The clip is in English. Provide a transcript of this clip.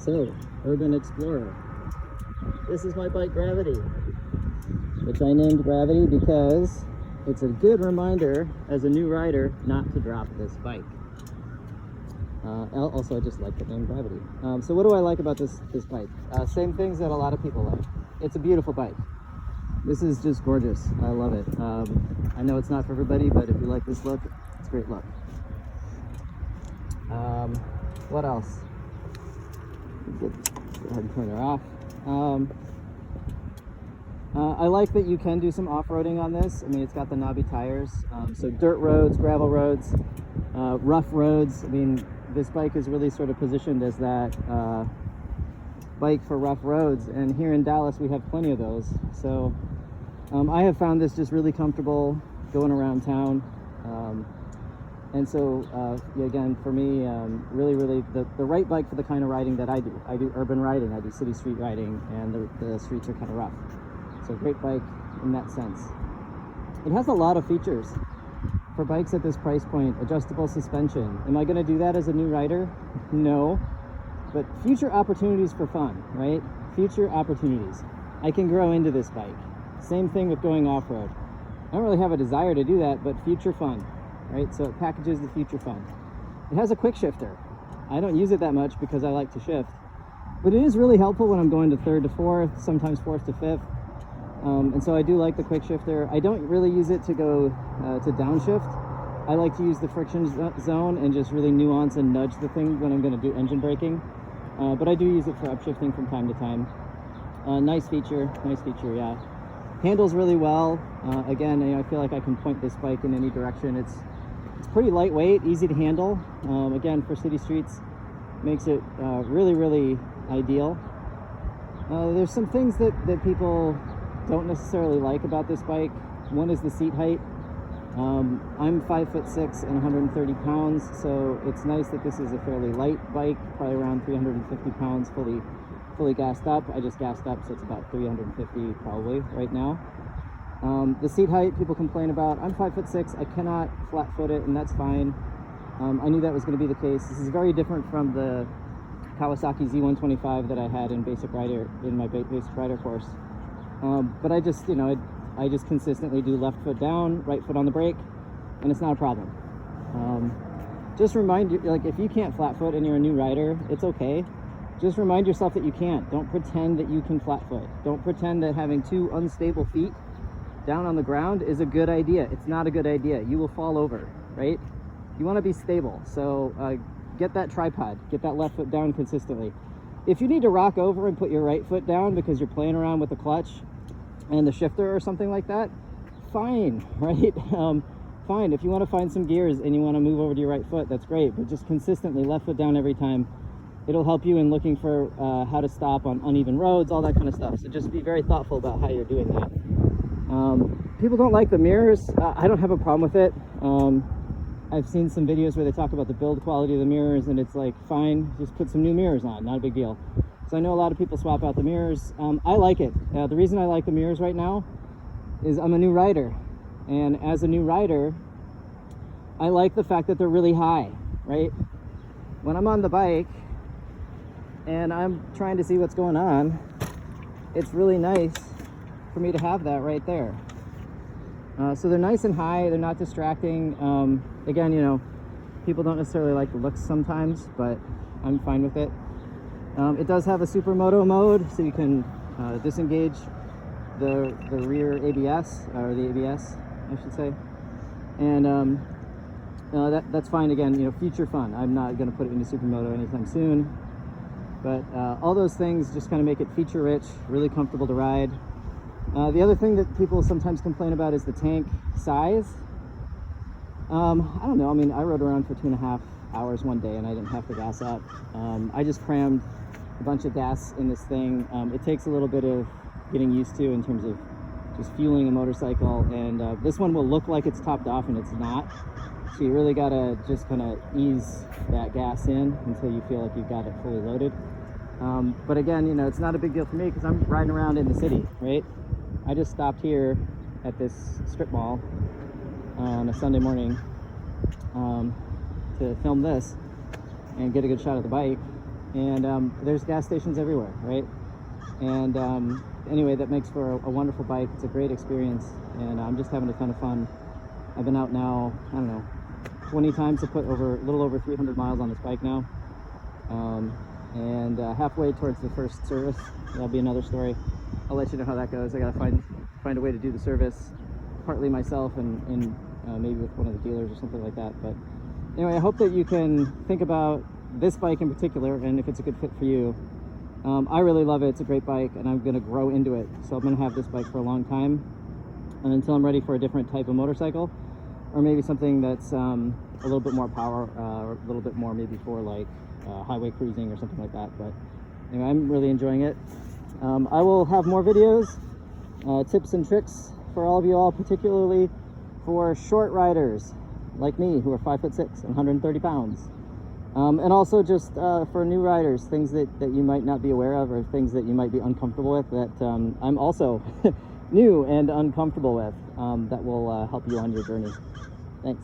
So, Urban Explorer. This is my bike Gravity, which I named Gravity because it's a good reminder as a new rider not to drop this bike. Also, I just like the name Gravity. So what do I like about this bike? Same things that a lot of people like. It's a beautiful bike. This is just gorgeous. I love it. I know it's not for everybody, but if you like this look, it's a great look. What else? Go ahead and turn her off. I like that you can do some off-roading on this. I mean, it's got the knobby tires. So dirt roads, gravel roads, rough roads. I mean, this bike is really sort of positioned as that bike for rough roads. And here in Dallas, we have plenty of those. So I have found this just really comfortable going around town. And so, again, for me, really the right bike for the kind of riding that I do. I do urban riding, I do city street riding, and the streets are kind of rough. So great bike in that sense. It has a lot of features for bikes at this price point. Adjustable suspension. Am I going to do that as a new rider? No. But future opportunities for fun, right? Future opportunities. I can grow into this bike. Same thing with going off-road. I don't really have a desire to do that, but future fun. Right, so it packages the future fun. It has a quick shifter. I don't use it that much because I like to shift, but it is really helpful when I'm going to third to fourth, sometimes fourth to fifth. And so I do like the quick shifter. I don't really use it to go to downshift. I like to use the friction zone and just really nuance and nudge the thing when I'm going to do engine braking. But I do use it for upshifting from time to time. Nice feature, yeah. Handles really well. Again, I feel like I can point this bike in any direction. It's pretty lightweight, easy to handle. Again, for city streets, makes it really ideal. There's some things that people don't necessarily like about this bike. One is the seat height. I'm 5'6" and 130 pounds, so it's nice that this is a fairly light bike, probably around 350 pounds fully gassed up. I just gassed up, so it's about 350 probably right now. The seat height people complain about. I'm 5'6". I cannot flat foot it, and that's fine. I knew that was going to be the case. This is very different from the Kawasaki Z125 that I had in basic rider in my basic rider course. But I just, I just consistently do left foot down, right foot on the brake, and it's not a problem. Just remind you, like, if you can't flat foot and you're a new rider, it's okay. Just remind yourself that you can't. Don't pretend that you can flat foot. Don't pretend that having two unstable feet down on the ground is a good idea. It's not a good idea. You will fall over, right? You want to be stable. So get that tripod. Get that left foot down consistently. If you need to rock over and put your right foot down because you're playing around with the clutch and the shifter or something like that, fine, right? Fine. If you want to find some gears and you want to move over to your right foot, that's great. But just consistently left foot down every time. It'll help you in looking for how to stop on uneven roads, all that kind of stuff. So just be very thoughtful about how you're doing that. People don't like the mirrors. I don't have a problem with it. I've seen some videos where they talk about the build quality of the mirrors, and it's like, fine, just put some new mirrors on, not a big deal. So I know a lot of people swap out the mirrors. I like it. The reason I like the mirrors right now is I'm a new rider. And as a new rider, I like the fact that they're really high, right? When I'm on the bike, and I'm trying to see what's going on, it's really nice for me to have that right there. So they're nice and high, they're not distracting. Again, people don't necessarily like the looks sometimes, but I'm fine with it. It does have a supermoto mode, so you can disengage the rear ABS, or the ABS, I should say. And that's fine. Again, future fun. I'm not gonna put it into supermoto anytime soon. But all those things just kind of make it feature rich, really comfortable to ride. The other thing that people sometimes complain about is the tank size. I don't know. I mean, I rode around for 2.5 hours one day and I didn't have to gas up. I just crammed a bunch of gas in this thing. It takes a little bit of getting used to in terms of just fueling a motorcycle. And this one will look like it's topped off and it's not. So you really got to just kind of ease that gas in until you feel like you've got it fully loaded. But again, it's not a big deal for me because I'm riding around in the city, right? I just stopped here at this strip mall on a Sunday morning to film this and get a good shot of the bike. and there's gas stations everywhere, right? And anyway, that makes for a wonderful bike. It's a great experience, and I'm just having a ton of fun. I've been out now, I don't know, 20 times to put a little over 300 miles on this bike now, and halfway towards the first service. That'll be another story. I'll let you know how that goes. I gotta find a way to do the service, partly myself and maybe with one of the dealers or something like that. But anyway, I hope that you can think about this bike in particular and if it's a good fit for you. I really love it. It's a great bike, and I'm going to grow into it. So I'm going to have this bike for a long time, and until I'm ready for a different type of motorcycle, or maybe something that's a little bit more power, or a little bit more maybe for like highway cruising or something like that. But anyway, I'm really enjoying it. I will have more videos, tips and tricks for all of you all, particularly for short riders like me who are 5'6" and 130 pounds. And also just for new riders, things that you might not be aware of, or things that you might be uncomfortable with that I'm also new and uncomfortable with, that will help you on your journey. Thanks.